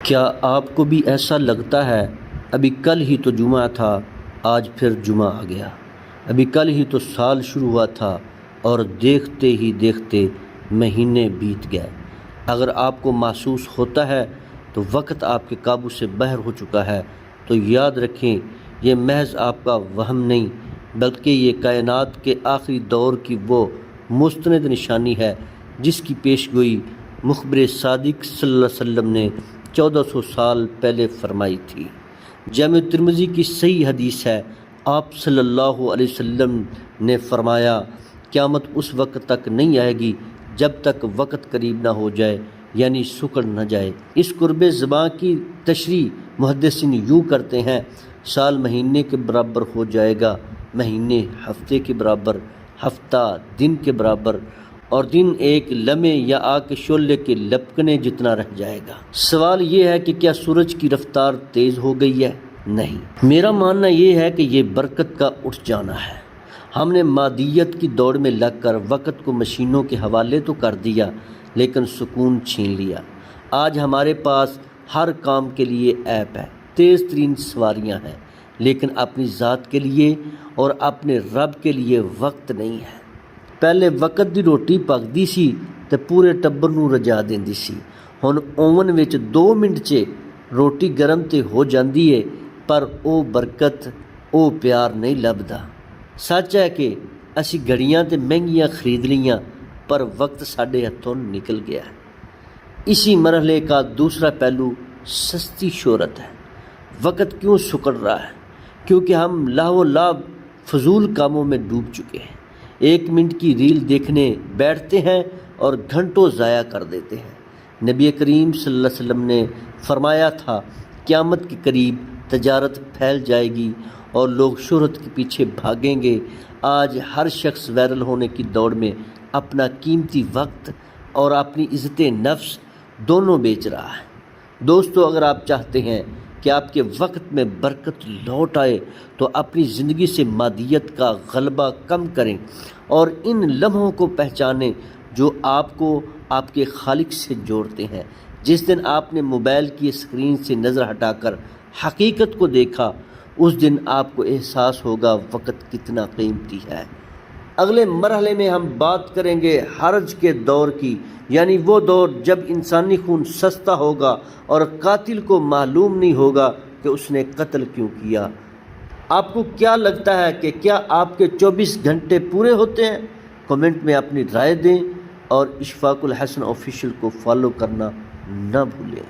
کیا آپ کو بھی ایسا لگتا ہے ابھی کل ہی تو جمعہ تھا، آج پھر جمعہ آ گیا، ابھی کل ہی تو سال شروع ہوا تھا اور دیکھتے ہی دیکھتے مہینے بیت گئے؟ اگر آپ کو محسوس ہوتا ہے تو وقت آپ کے قابو سے باہر ہو چکا ہے، تو یاد رکھیں یہ محض آپ کا وہم نہیں بلکہ یہ کائنات کے آخری دور کی وہ مستند نشانی ہے جس کی پیشگوئی مخبر صادق صلی اللہ علیہ وسلم نے 1400 سال پہلے فرمائی تھی۔ جامع ترمذی کی صحیح حدیث ہے، آپ صلی اللہ علیہ وسلم نے فرمایا، قیامت اس وقت تک نہیں آئے گی جب تک وقت قریب نہ ہو جائے، یعنی سکڑ نہ جائے۔ اس قرب زباں کی تشریح محدثین یوں کرتے ہیں، سال مہینے کے برابر ہو جائے گا، مہینے ہفتے کے برابر، ہفتہ دن کے برابر، اور دن ایک لمحے یا آگ کے شعلے کے لپکنے جتنا رہ جائے گا۔ سوال یہ ہے کہ کیا سورج کی رفتار تیز ہو گئی ہے؟ نہیں، میرا ماننا یہ ہے کہ یہ برکت کا اٹھ جانا ہے۔ ہم نے مادیت کی دوڑ میں لگ کر وقت کو مشینوں کے حوالے تو کر دیا لیکن سکون چھین لیا۔ آج ہمارے پاس ہر کام کے لیے ایپ ہے، تیز ترین سواریاں ہیں، لیکن اپنی ذات کے لیے اور اپنے رب کے لیے وقت نہیں ہے۔ پہلے وقت دی روٹی پکدی سی تے پورے ٹبر نوں رجا دیندی سی، ہن اوون وچ 2 منٹ 'چ روٹی گرم تے ہو جاندی ہے، پر او برکت، او پیار نہیں لبدا۔ سچ ہے کہ اسی گھڑیاں تے مہنگیاں خرید لیاں پر وقت ساڈے ہتھوں نکل گیا ہے۔ اسی مرحلے کا دوسرا پہلو سستی شہرت ہے۔ وقت کیوں سکڑ رہا ہے؟ کیونکہ ہم لاہو و لعب فضول کاموں میں ڈوب چکے ہیں۔ 1 منٹ کی ریل دیکھنے بیٹھتے ہیں اور گھنٹوں ضائع کر دیتے ہیں۔ نبی کریم صلی اللہ علیہ وسلم نے فرمایا تھا، قیامت کے قریب تجارت پھیل جائے گی اور لوگ شہرت کے پیچھے بھاگیں گے۔ آج ہر شخص وائرل ہونے کی دوڑ میں اپنا قیمتی وقت اور اپنی عزت نفس دونوں بیچ رہا ہے۔ دوستو، اگر آپ چاہتے ہیں کہ آپ کے وقت میں برکت لوٹ آئے تو اپنی زندگی سے مادیت کا غلبہ کم کریں اور ان لمحوں کو پہچانیں جو آپ کو آپ کے خالق سے جوڑتے ہیں۔ جس دن آپ نے موبائل کی اسکرین سے نظر ہٹا کر حقیقت کو دیکھا، اس دن آپ کو احساس ہوگا وقت کتنا قیمتی ہے۔ اگلے مرحلے میں ہم بات کریں گے حرج کے دور کی، یعنی وہ دور جب انسانی خون سستا ہوگا اور قاتل کو معلوم نہیں ہوگا کہ اس نے قتل کیوں کیا۔ آپ کو کیا لگتا ہے کہ کیا آپ کے 24 گھنٹے پورے ہوتے ہیں؟ کمنٹ میں اپنی رائے دیں اور اشفاق الحسن آفیشیل کو فالو کرنا نہ بھولیں۔